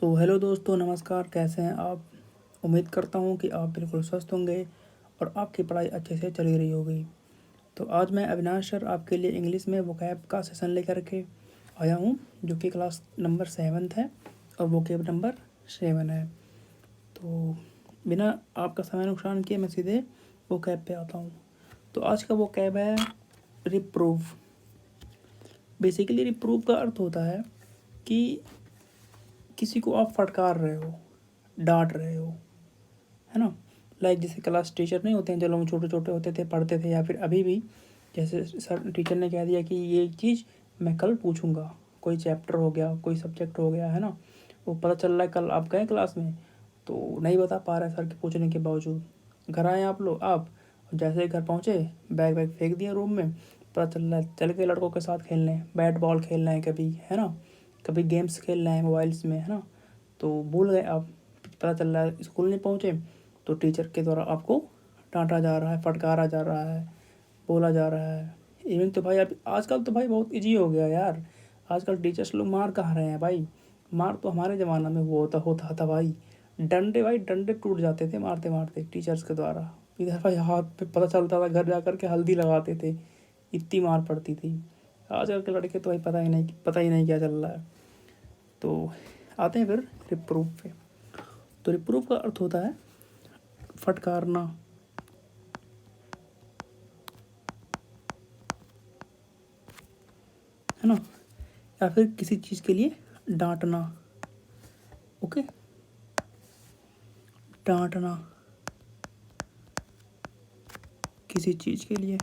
Hello दोस्तों, नमस्कार। कैसे हैं आप? उम्मीद करता हूँ कि आप बिल्कुल स्वस्थ होंगे और आपकी पढ़ाई अच्छे से चली रही होगी। तो आज मैं अविनाश सर आपके लिए इंग्लिश में वोकैब का सेशन लेकर के आया हूँ, जो कि क्लास नंबर 7 है और वोकैब नंबर 7 है। तो बिना आपका समय नुकसान किए मैं सीधे वोकैब पे आता हूँ। तो आज का वोकैब है रिप्रूव। बेसिकली रिप्रूव का अर्थ होता है कि किसी को आप फटकार रहे हो, डांट रहे हो, है ना। लाइक जैसे क्लास टीचर नहीं होते हैं, जब हम छोटे छोटे होते थे, पढ़ते थे, या फिर अभी भी जैसे सर टीचर ने कह दिया कि ये चीज़ मैं कल पूछूंगा, कोई चैप्टर हो गया, कोई सब्जेक्ट हो गया, है ना। वो पता चल रहा है कल आप गए क्लास में तो नहीं बता पा रहे सर के पूछने के बावजूद। घर आए आप जैसे ही घर पहुँचे, बैग वैग फेंक दिया रूम में, पता चल रहा है चल के लड़कों के साथ खेलने, बैट बॉल खेल रहे हैं कभी, है ना, कभी गेम्स खेल रहे हैं मोबाइल्स में, है ना। तो भूल गए आप। पता चल रहा है स्कूल नहीं पहुँचे तो टीचर के द्वारा आपको डांटा जा रहा है, फटकारा जा रहा है, बोला जा रहा है। इवन तो भाई अब आजकल तो भाई बहुत इजी हो गया यार। आजकल टीचर्स लोग मार कहाँ रहे हैं भाई। मार तो हमारे ज़माना में वो होता था भाई। डंडे भाई, डंडे टूट जाते थे मारते मारते टीचर्स के द्वारा। इधर भाई हाथ पे पता चलता था, घर जा कर के हल्दी लगाते थे, इतनी मार पड़ती थी। आजकल के लड़के तो भाई पता ही नहीं क्या चल रहा है। तो आते हैं फिर रिप्रूव पे। तो रिप्रूव का अर्थ होता है फटकारना, है ना, या फिर किसी चीज़ के लिए डांटना। ओके, डांटना किसी चीज़ के लिए।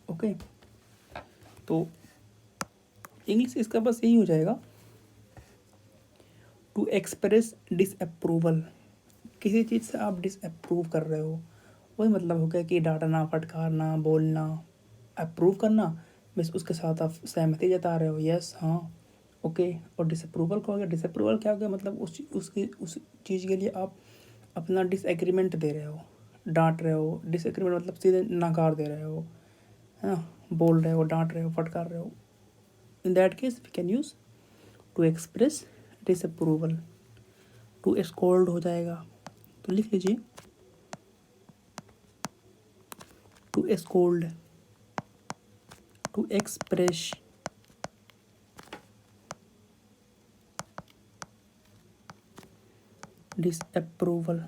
ओके, तो इंग्लिश इसका बस यही हो जाएगा, टू एक्सप्रेस डिसअप्रूवल। किसी चीज़ से आप डिसअप्रूव कर रहे हो, वही मतलब हो गया कि डांटना, फटकारना, बोलना। अप्रूव करना बस उसके साथ आप सहमति जता रहे हो, यस, हाँ, ओके। और डिसअप्रूवल का हो गया, डिसअप्रूवल क्या हो गया, मतलब उस चीज़ के लिए आप अपना डिसएग्रीमेंट दे रहे हो, डांट रहे हो। डिसएग्रीमेंट मतलब सीधे नकार दे रहे हो, है ना, बोल रहे हो, डांट रहे हो, फटकार रहे हो। In that case we can use to express disapproval. To scold हो जाएगा, तो लिख लीजिए to scold, to express disapproval,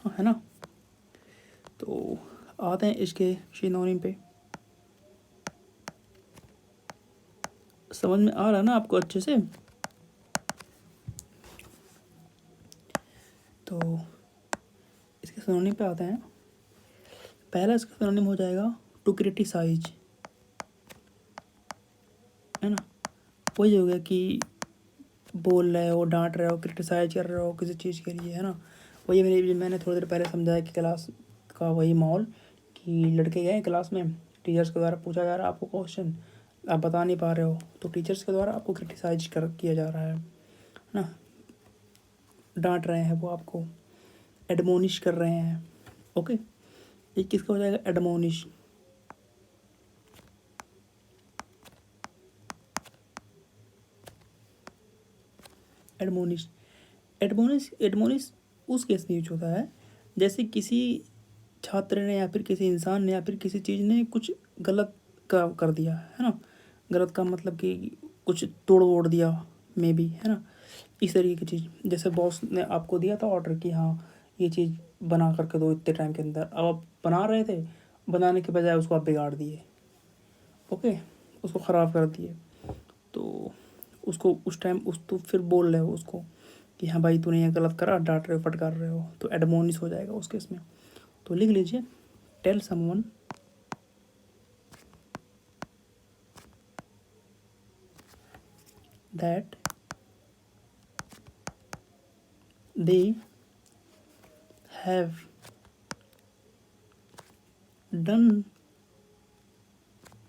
है ना। तो आते हैं इसके सिनोनिम पे। समझ में आ रहा है ना आपको अच्छे से? तो इसके सिनोनिम पे आते हैं। पहला इसका सिनोनिम हो जाएगा टू क्रिटिसाइज, है ना। वही हो गया कि बोल रहे हो, डांट रहे हो, क्रिटिसाइज कर रहे हो किसी चीज़ के लिए, है ना। वही मैंने थोड़ी देर पहले समझाया कि क्लास का वही माहौल, कि लड़के गए क्लास में, टीचर्स के द्वारा पूछा जा रहा है आपको क्वेश्चन, आप बता नहीं पा रहे हो, तो टीचर्स के द्वारा आपको क्रिटिसाइज किया जा रहा है ना, डांट रहे हैं वो आपको, एडमोनिश कर रहे हैं। ओके, ये किसका हो जाएगा, एडमोनिश। एडमोनिश एडमोनिश एडमोनिश उस केस में यूज होता है जैसे किसी छात्र ने या फिर किसी इंसान ने या फिर किसी चीज़ ने कुछ गलत का कर दिया, है ना। गलत का मतलब कि कुछ तोड़ वोड़ दिया, मे बी, है ना। इस तरीके की चीज़, जैसे बॉस ने आपको दिया था ऑर्डर कि हाँ ये चीज़ बना करके दो इतने टाइम के अंदर, अब आप बना रहे थे, बनाने के बजाय उसको आप बिगाड़ दिए। ओके, उसको ख़राब कर दिए। तो उसको उस टाइम उस तो फिर बोल रहे हो उसको कि हाँ भाई तूने ये गलत करा, डांट रहे हो, फटकार रहे हो, तो एडमोनिश हो जाएगा उस केस में। तो लिख लीजिए, tell someone that they have done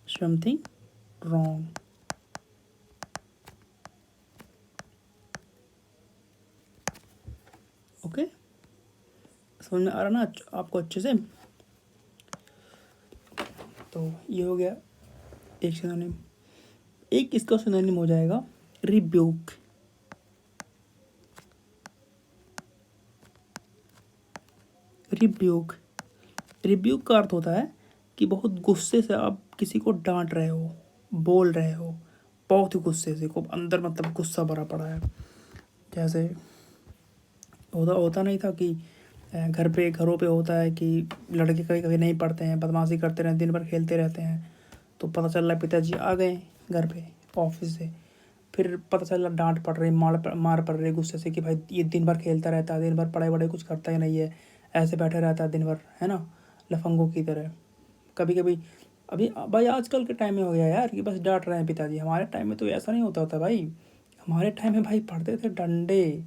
something wrong. Okay, समझ में आ रहा ना आपको अच्छे से। तो ये हो गया एक सिनोनिम। एक इसका सिनोनिम हो जाएगा रिब्यूक। रिब्यूक रिब्यूक का अर्थ होता है कि बहुत गुस्से से आप किसी को डांट रहे हो, बोल रहे हो, बहुत ही गुस्से से, को अंदर मतलब गुस्सा भरा पड़ा है। जैसे होता नहीं था कि घरों पे होता है कि लड़के कभी कभी नहीं पढ़ते हैं, बदमाशी करते रहते, दिन भर खेलते रहते हैं। तो पता चल रहा है पिताजी आ गए घर पे ऑफिस से, फिर पता चल रहा डांट पड़ रही, मार पड़ रही गुस्से से कि भाई ये दिन भर खेलता रहता है, दिन भर पढ़ाई वढ़ाई कुछ करता ही नहीं है, ऐसे बैठे रहता है दिन भर, है ना, लफंगों की तरह। कभी कभी अभी भाई आजकल के टाइम में हो गया यार कि बस डांट रहे हैं पिताजी। हमारे टाइम में तो ऐसा नहीं होता था भाई। हमारे टाइम में भाई पढ़ते थे डंडे,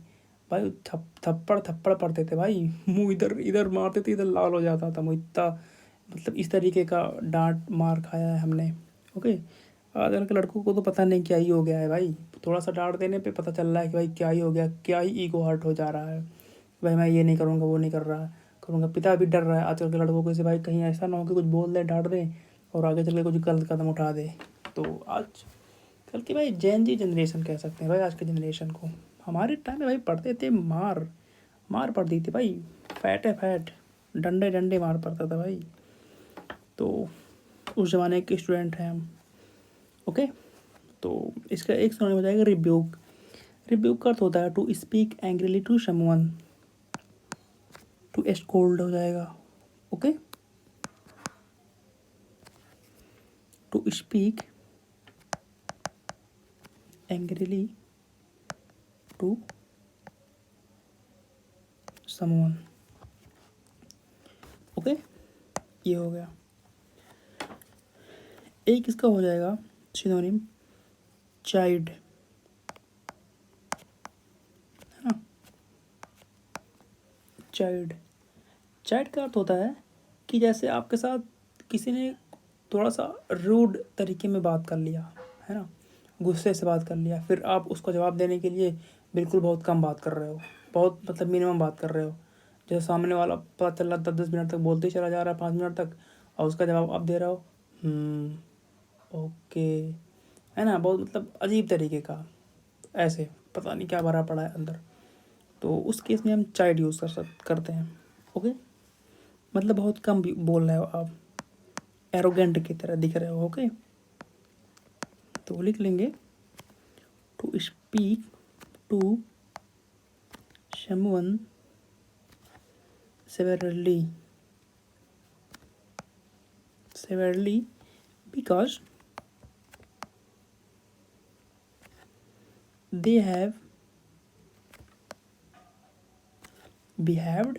भाई थप्पड़ थप्पड़ पड़ते थे भाई। मुंह इधर इधर मारते थे, इधर लाल हो जाता था मुँह, इतना मतलब इस तरीके का डांट मार खाया है हमने। ओके। आजकल के लड़कों को तो पता नहीं क्या ही हो गया है भाई। थोड़ा सा डांट देने पे पता चल रहा है कि भाई क्या ही हो गया, क्या ही ईगो हर्ट हो जा रहा है। भाई मैं ये नहीं करूँगा, वो नहीं कर रहा करूँगा। पिता भी डर रहा है आजकल के लड़कों को से, भाई कहीं ऐसा ना हो कि कुछ बोल दे, डांट दे और आगे चल के कुछ गलत कदम उठा दे। तो आज कल की भाई जेन जी जनरेशन कह सकते हैं भाई आज के जनरेशन को। हमारे टाइम में भाई पढ़ते थे मार, मार पड़ती थी भाई, फैट है फैट, डंडे डंडे मार पड़ता था भाई। तो उस ज़माने के स्टूडेंट हैं हम। ओके। तो इसका एक समझ हो जाएगा रिब्यूक। रिब्यूक का अर्थ होता है to speak angrily to someone, to scold हो जाएगा। Okay. To speak angrily to someone. Okay, ये हो गया। एक इसका हो जाएगा सिनोनिम चाइल्ड, है ना। चाइल्ड चाइल्ड का अर्थ होता है कि जैसे आपके साथ किसी ने थोड़ा सा रूड तरीके में बात कर लिया, है ना, गुस्से से बात कर लिया, फिर आप उसको जवाब देने के लिए बिल्कुल बहुत कम बात कर रहे हो, बहुत मतलब मिनिमम बात कर रहे हो। जैसे सामने वाला पता चल रहा 10-10 मिनट तक बोलते ही चला जा रहा है, 5 मिनट तक, और उसका जवाब आप दे रहे हो ओके, है ना, बहुत मतलब अजीब तरीके का, ऐसे पता नहीं क्या भरा पड़ा है अंदर। तो उस केस में हम चाइल्ड यूज़ करते हैं। ओके। मतलब बहुत कम भी बोल रहे हो आप, एरोगेंट की तरह दिख रहे हो। ओके। तो लिख लेंगे to speak to someone severely because they have behaved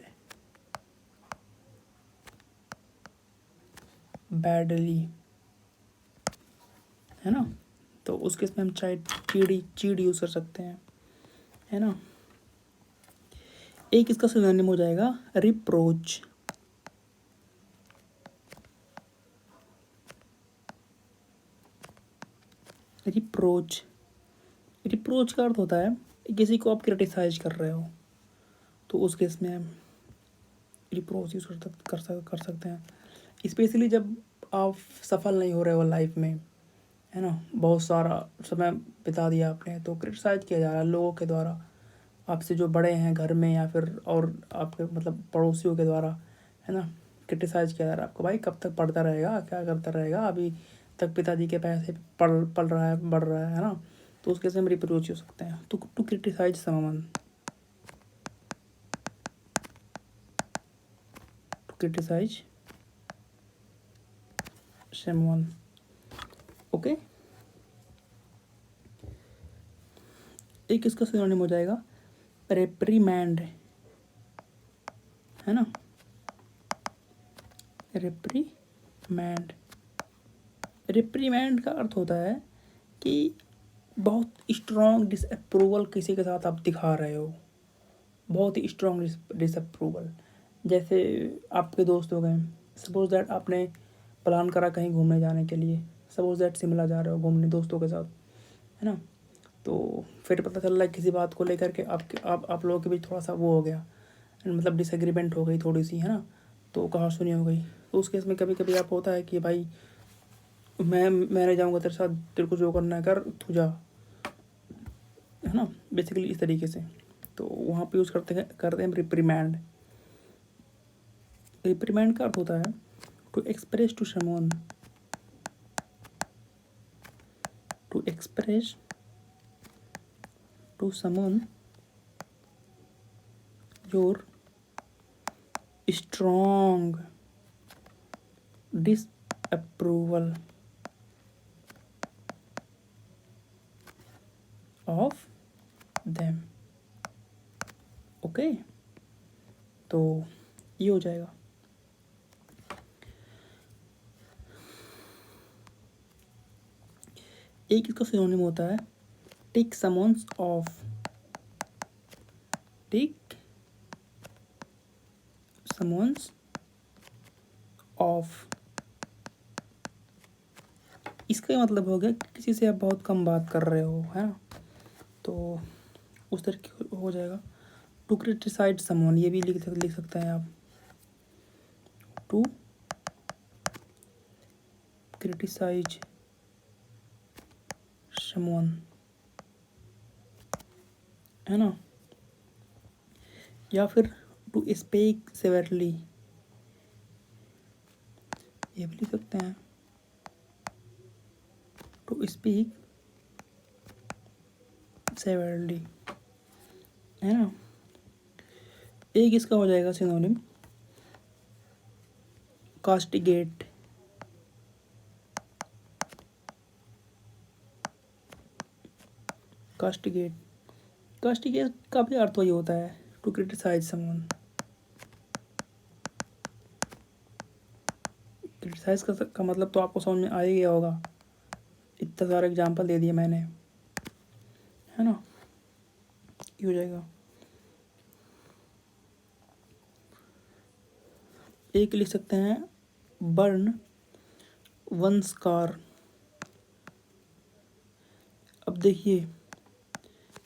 badly, है ना। तो उस केस में हम चीड़ यूज़ कर सकते हैं, है ना। एक इसका सिनोनिम हो जाएगा रिप्रोच। रिप्रोच रिप्रोच का अर्थ होता है किसी को आप क्रिटिसाइज कर रहे हो, तो उस केस में हम रिप्रोच यूज़ कर सकते हैं। स्पेशली जब आप सफल नहीं हो रहे हो लाइफ में, है ना, बहुत सारा समय बिता दिया आपने, तो क्रिटिसाइज किया जा रहा है लोगों के द्वारा, आपसे जो बड़े हैं घर में या फिर और आपके मतलब पड़ोसियों के द्वारा, है ना, क्रिटिसाइज किया जा रहा है आपको, भाई कब तक पढ़ता रहेगा, क्या करता रहेगा, अभी तक पिताजी के पैसे पल रहा है, बढ़ रहा है ना। तो उसके से हम रिप्रोच हो सकते हैं to criticise someone, to criticise someone. Okay. एक इसका सिनोनिम हो जाएगा रेप्रीमैंड, है ना। रेप्रीमैंड रिप्रीमैंड का अर्थ होता है कि बहुत स्ट्रॉन्ग डिसअप्रूवल किसी के साथ आप दिखा रहे हो, बहुत ही स्ट्रॉन्ग डिसअप्रूवल। जैसे आपके दोस्त हो गए, सपोज दैट आपने प्लान करा कहीं घूमने जाने के लिए, सपोज दैट शिमला जा रहे हो घूमने दोस्तों के साथ, है ना। तो फिर पता चल रहा है किसी बात को लेकर के आप लोगों के बीच थोड़ा सा वो हो गया, मतलब डिसएग्रीमेंट हो गई थोड़ी सी, है ना, तो कहा सुनी हो गई, तो उस केस में कभी कभी आप होता है कि भाई मैं जाऊँगा तेरे साथ, तेरे को जो करना है कर, तू जा, है ना, बेसिकली इस तरीके से। तो वहाँ पे यूज़ करते हैं रिप्रीमैंड। रिप्रीमैंड का अर्थ होता है to express to someone, to express to someone your strong disapproval of them. Okay, तो ये हो जाएगा। एक इसका सिनोनिम होता है take summons of, take summons of. इसका मतलब हो गया किसी से आप बहुत कम बात कर रहे हो, है ना, तो उस तरह की हो जाएगा। टू क्रिटिसाइज समवन, ये भी लिख सकते हैं आप, टू क्रिटिसाइज समवन, है ना, या फिर टू स्पीक सेवरली, ये भी लिख सकते हैं, टू स्पीक सेवरली, है ना। एक इसका हो जाएगा सिनोनिम कास्टिगेट, कास्टिगेट। कास्टिगेट का भी अर्थ वही होता है टू क्रिटिसाइज समवन। क्रिटिसाइज का मतलब तो आपको समझ में आ ही गया होगा, इतना सारा एग्जाम्पल दे दिया मैंने, है ना, ये हो जाएगा। एक लिख सकते हैं बर्न वंस कार। अब देखिए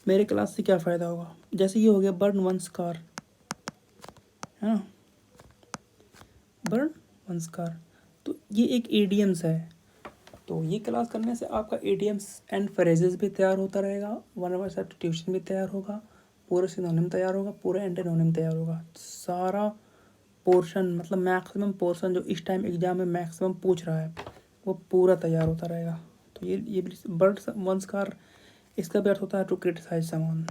मेरे क्लास से क्या फ़ायदा होगा, जैसे ये हो गया बर्न वंस कार, है ना, बर्न वंस कार, तो ये एक एडियम्स है। तो ये क्लास करने से आपका एडियम्स एंड फ्रेजेस भी तैयार होता रहेगा, वन वर्ड सब्स्टिट्यूशन भी तैयार होगा, पूरा सिनोनिम तैयार होगा, पूरा एंटोनिम तैयार होगा, सारा पोर्शन, मतलब मैक्सिमम पोर्शन जो इस टाइम एग्जाम में मैक्सिमम पूछ रहा है वो पूरा तैयार होता रहेगा। तो ये बर्ड वंस कार, इसका भी अर्थ होता है टू क्रिटिसाइज समवन।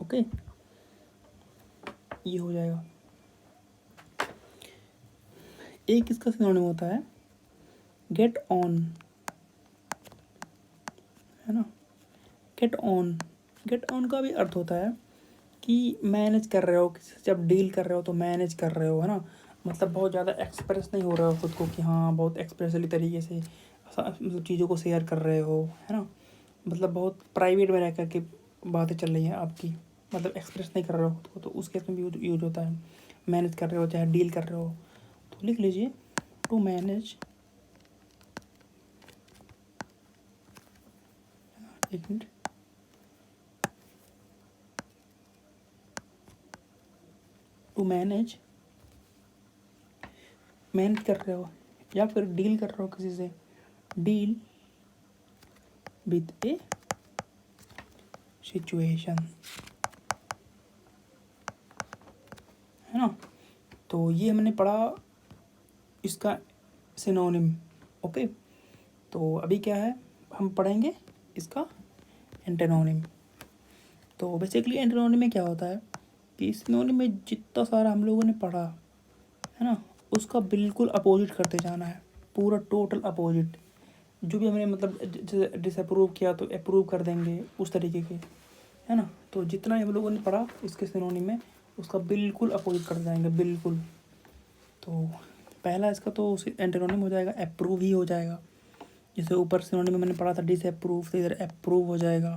ओके, ये हो जाएगा। एक इसका सिनोनिम होता है गेट ऑन, है ना, गेट ऑन। गेट ऑन का भी अर्थ होता है कि मैनेज कर रहे हो, किसी से जब डील कर रहे हो तो मैनेज कर रहे हो, है ना, मतलब बहुत ज़्यादा एक्सप्रेस नहीं हो रहे हो खुद को कि हाँ बहुत एक्सप्रेसली तरीके से मतलब चीज़ों को शेयर कर रहे हो, है ना, मतलब बहुत प्राइवेट में रह कर के बातें चल रही हैं आपकी, मतलब एक्सप्रेस नहीं कर रहे हो खुद को, तो उस केस में भी यूज होता है। मैनेज कर रहे हो चाहे डील कर रहे हो, तो लिख लीजिए टू मैनेज, एक मिनट, टू मैनेज, मैनेज कर रहे हो या फिर डील कर रहे हो किसी से, डील विथ ए सिचुएशन, है ना। तो ये हमने पढ़ा इसका सिनोनिम। ओके, तो अभी क्या है, हम पढ़ेंगे इसका एंटोनिम। तो बेसिकली एंटोनिम में क्या होता है कि सिनोनिम में जितना सारा हम लोगों ने पढ़ा है ना, उसका बिल्कुल अपोजिट करते जाना है, पूरा टोटल अपोजिट। जो भी हमने मतलब डिसअप्रूव किया तो अप्रूव कर देंगे, उस तरीके के, है ना। तो जितना हम लोगों ने पढ़ा इसके सिनोनिम में उसका बिल्कुल अपोजिट कर जाएंगे, बिल्कुल। तो पहला इसका तो एंटोनिम हो जाएगा अप्रूव ही हो जाएगा, जैसे ऊपर सिनोनिम में मैंने पढ़ा था डिसअप्रूव, तो इधर अप्रूव हो जाएगा।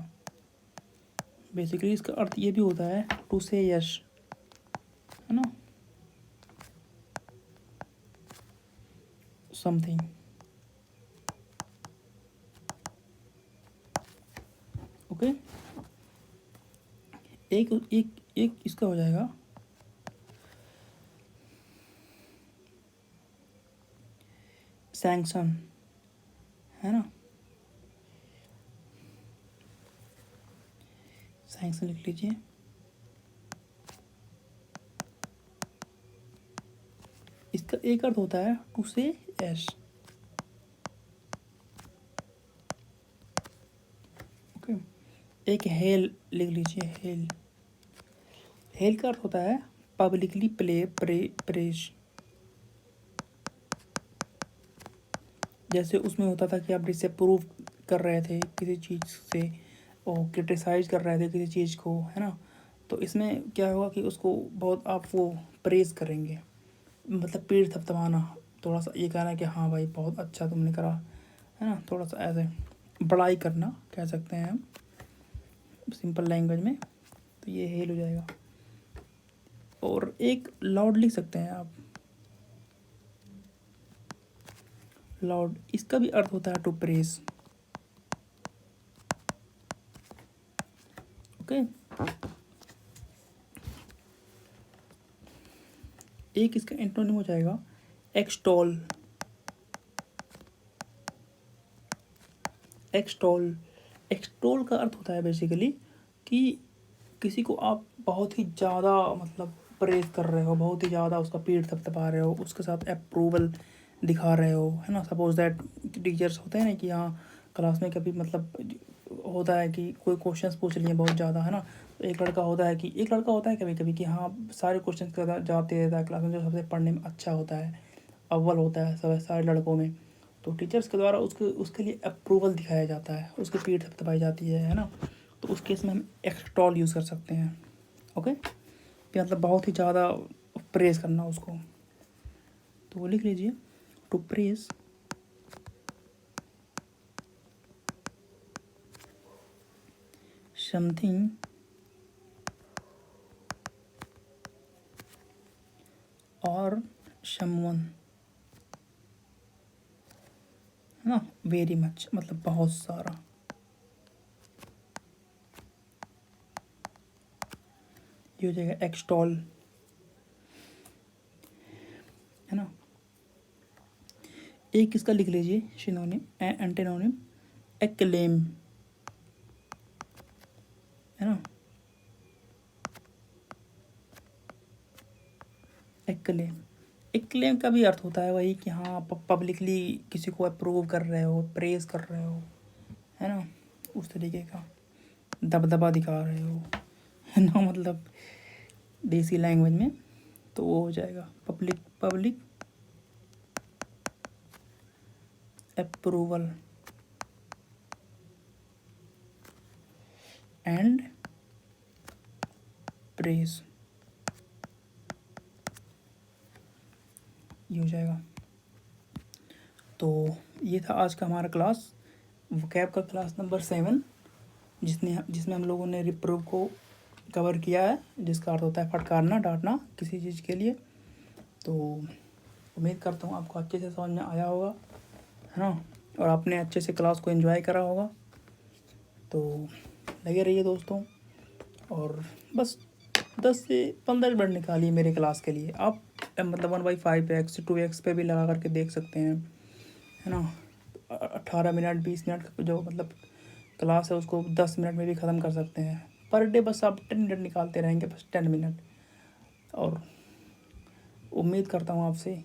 बेसिकली इसका अर्थ ये भी होता है टू से यस, है ना, समथिंग, ओके। एक एक एक इसका हो जाएगा सैंक्शन, है ना, सैंक्शन लिख लीजिए। इसका एक अर्थ होता है टू से यस, ओके। एक हेल लिख लीजिए, हेल। हेल का अर्थ होता है पब्लिकली प्रेज। जैसे उसमें होता था कि आप डिसअप्रूव कर रहे थे किसी चीज़ से और क्रिटिसाइज कर रहे थे किसी चीज़ को, है ना, तो इसमें क्या होगा कि उसको बहुत आप वो प्रेज़ करेंगे, मतलब पीठ थपथपाना, थोड़ा सा ये कहना कि हाँ भाई बहुत अच्छा तुमने करा, है ना, थोड़ा सा ऐसे बड़ाई करना कह सकते हैं हम सिंपल लैंग्वेज में। तो ये हेल हो जाएगा। और एक लाउड लिख सकते हैं आप, लाउड। इसका भी अर्थ होता है टू प्रेज, ओके। एक इसका एंटोनिम हो जाएगा एक्सटॉल। एक्सटॉल, एक्सटॉल का अर्थ होता है बेसिकली कि किसी को आप बहुत ही ज़्यादा मतलब प्रेज कर रहे हो, बहुत ही ज़्यादा उसका पीठ थपथपा रहे हो, उसके साथ अप्रूवल दिखा रहे हो, है ना। सपोज दैट टीचर्स होते हैं ना कि हाँ क्लास में कभी मतलब होता है कि कोई क्वेश्चंस पूछ लिए बहुत ज़्यादा, है ना, तो एक लड़का होता है कभी कभी कि हाँ सारे क्वेश्चंस का जवाब दे देता है क्लास में, जो सबसे पढ़ने में अच्छा होता है, अव्वल होता है सब सारे लड़कों में। तो टीचर्स के द्वारा उसके लिए अप्रूवल दिखाया जाता है, उसकी पीठ थपथपाई जाती है ना। तो उस केस में हम एक्सटॉल यूज़ कर सकते हैं, ओके, कि मतलब बहुत ही ज़्यादा प्रेज करना उसको। तो वो लिख लीजिए, टू प्रेज समथिंग और समवन, है ना, वेरी मच मतलब बहुत सारा। ये हो जाएगा एक्सटॉल, है ना। एक इसका लिख लीजिए सिनोनिम एंटीनोनिम, एक्लेम, है ना, एक्लेम। एक्लेम का भी अर्थ होता है वही कि हाँ पब्लिकली किसी को अप्रूव कर रहे हो, प्रेज कर रहे हो, है ना, उस तरीके का दबदबा दिखा रहे हो, है ना, मतलब देसी लैंग्वेज में। तो वो हो जाएगा पब्लिक अप्रूवल एंड प्रेज, ये हो जाएगा। तो ये था आज का हमारा क्लास, वोकैब का क्लास नंबर 7, जिसमें हम लोगों ने रिप्रूव को कवर किया है, जिसका अर्थ होता है फटकारना, डांटना किसी चीज़ के लिए। तो उम्मीद करता हूँ आपको अच्छे से समझ में आया होगा, है ना, और आपने अच्छे से क्लास को एंजॉय करा होगा। तो लगे रहिए दोस्तों, और बस 10 से 15 मिनट निकालिए मेरे क्लास के लिए। आप मतलब 1/5x 2x पे भी लगा करके देख सकते हैं, है ना। 18 मिनट 20 मिनट का जो मतलब क्लास है उसको 10 मिनट में भी ख़त्म कर सकते हैं पर डे। बस आप 10 मिनट निकालते रहेंगे, बस 10 मिनट। और उम्मीद करता हूँ आपसे,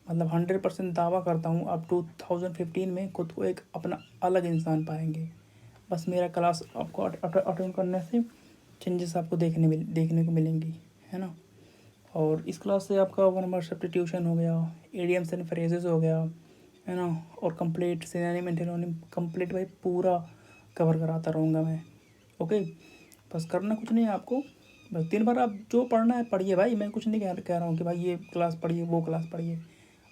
मतलब 100% दावा करता हूँ आप 2015 में खुद को एक अपना अलग इंसान पाएंगे। बस मेरा क्लास आपको अटेंड करने से चेंजेस आपको देखने को मिलेंगी, है ना। और इस क्लास से आपका 1 वर्ड सब्स्टिट्यूशन हो गया, इडियम्स एंड फ्रेजेस हो गया, है ना, और कंप्लीट सिनोनिम एंटोनिम कंप्लीट भाई पूरा कवर कराता रहूँगा मैं, ओके। बस करना कुछ नहीं है आपको, बस दिन भर आप जो पढ़ना है पढ़िए भाई। मैं कुछ नहीं कह रहा हूँ कि भाई ये क्लास पढ़िए वो क्लास पढ़िए,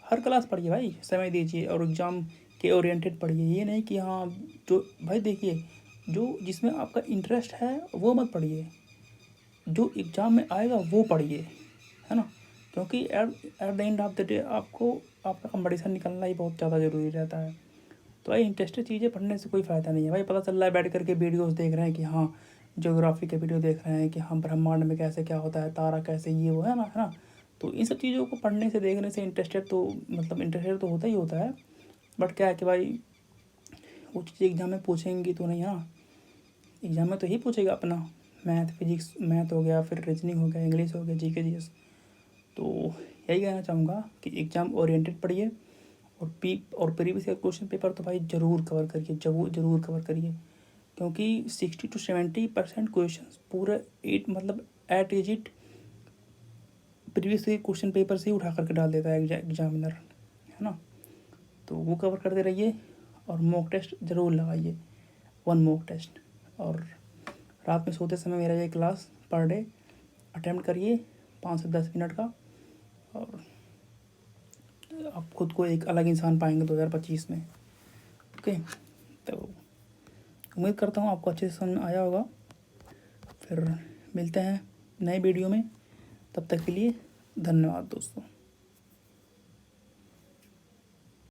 हर क्लास पढ़िए भाई, समय दीजिए और एग्ज़ाम के ओरिएंटेड पढ़िए। ये नहीं कि हाँ जो भाई देखिए, जो जिसमें आपका इंटरेस्ट है वो मत पढ़िए, जो एग्ज़ाम में आएगा वो पढ़िए, है ना। क्योंकि at the end of the day आपको आपका कंपटीशन निकलना ही बहुत ज़्यादा ज़रूरी रहता है। तो भाई इंटरेस्टेड चीज़ें पढ़ने से कोई फ़ायदा नहीं है भाई। पता चल रहा है बैठ करके वीडियोस देख रहे हैं कि हाँ ज्योग्राफी के वीडियो देख रहे हैं कि हाँ ब्रह्मांड में कैसे क्या होता है, तारा कैसे, ये वो है ना। तो इन सब चीज़ों को पढ़ने से देखने से इंटरेस्टेड तो होता ही होता है। बट क्या है कि भाई वो चीज़ एग्ज़ाम में पूछेंगी तो नहीं, हाँ एग्ज़ाम में तो ही पूछेगा अपना मैथ फिजिक्स, मैथ हो गया, फिर रीजनिंग हो गया, इंग्लिश हो गया, जीके जीएस। तो यही कहना चाहूँगा कि एग्ज़ाम ओरिएंटेड पढ़िए और प्रीवियस ईयर क्वेश्चन पेपर तो भाई ज़रूर कवर करिए, ज़रूर कवर करिए, क्योंकि 60 to 70% क्वेश्चन पूरे एट इजिट प्रीवियस ईयर क्वेश्चन पेपर से ही उठा करके डाल देता है एग्जामिनर, है ना। तो वो कवर करते रहिए और मॉक टेस्ट ज़रूर लगाइए, 1 मॉक टेस्ट। और रात में सोते समय मेरा ये क्लास पर डे अटेम्प्ट करिए 5 से 10 मिनट का, और आप खुद को एक अलग इंसान पाएंगे 2025 में। ओके, तो उम्मीद करता हूँ आपको अच्छे से समझ में आया होगा। फिर मिलते हैं नए वीडियो में, तब तक के लिए धन्यवाद दोस्तों।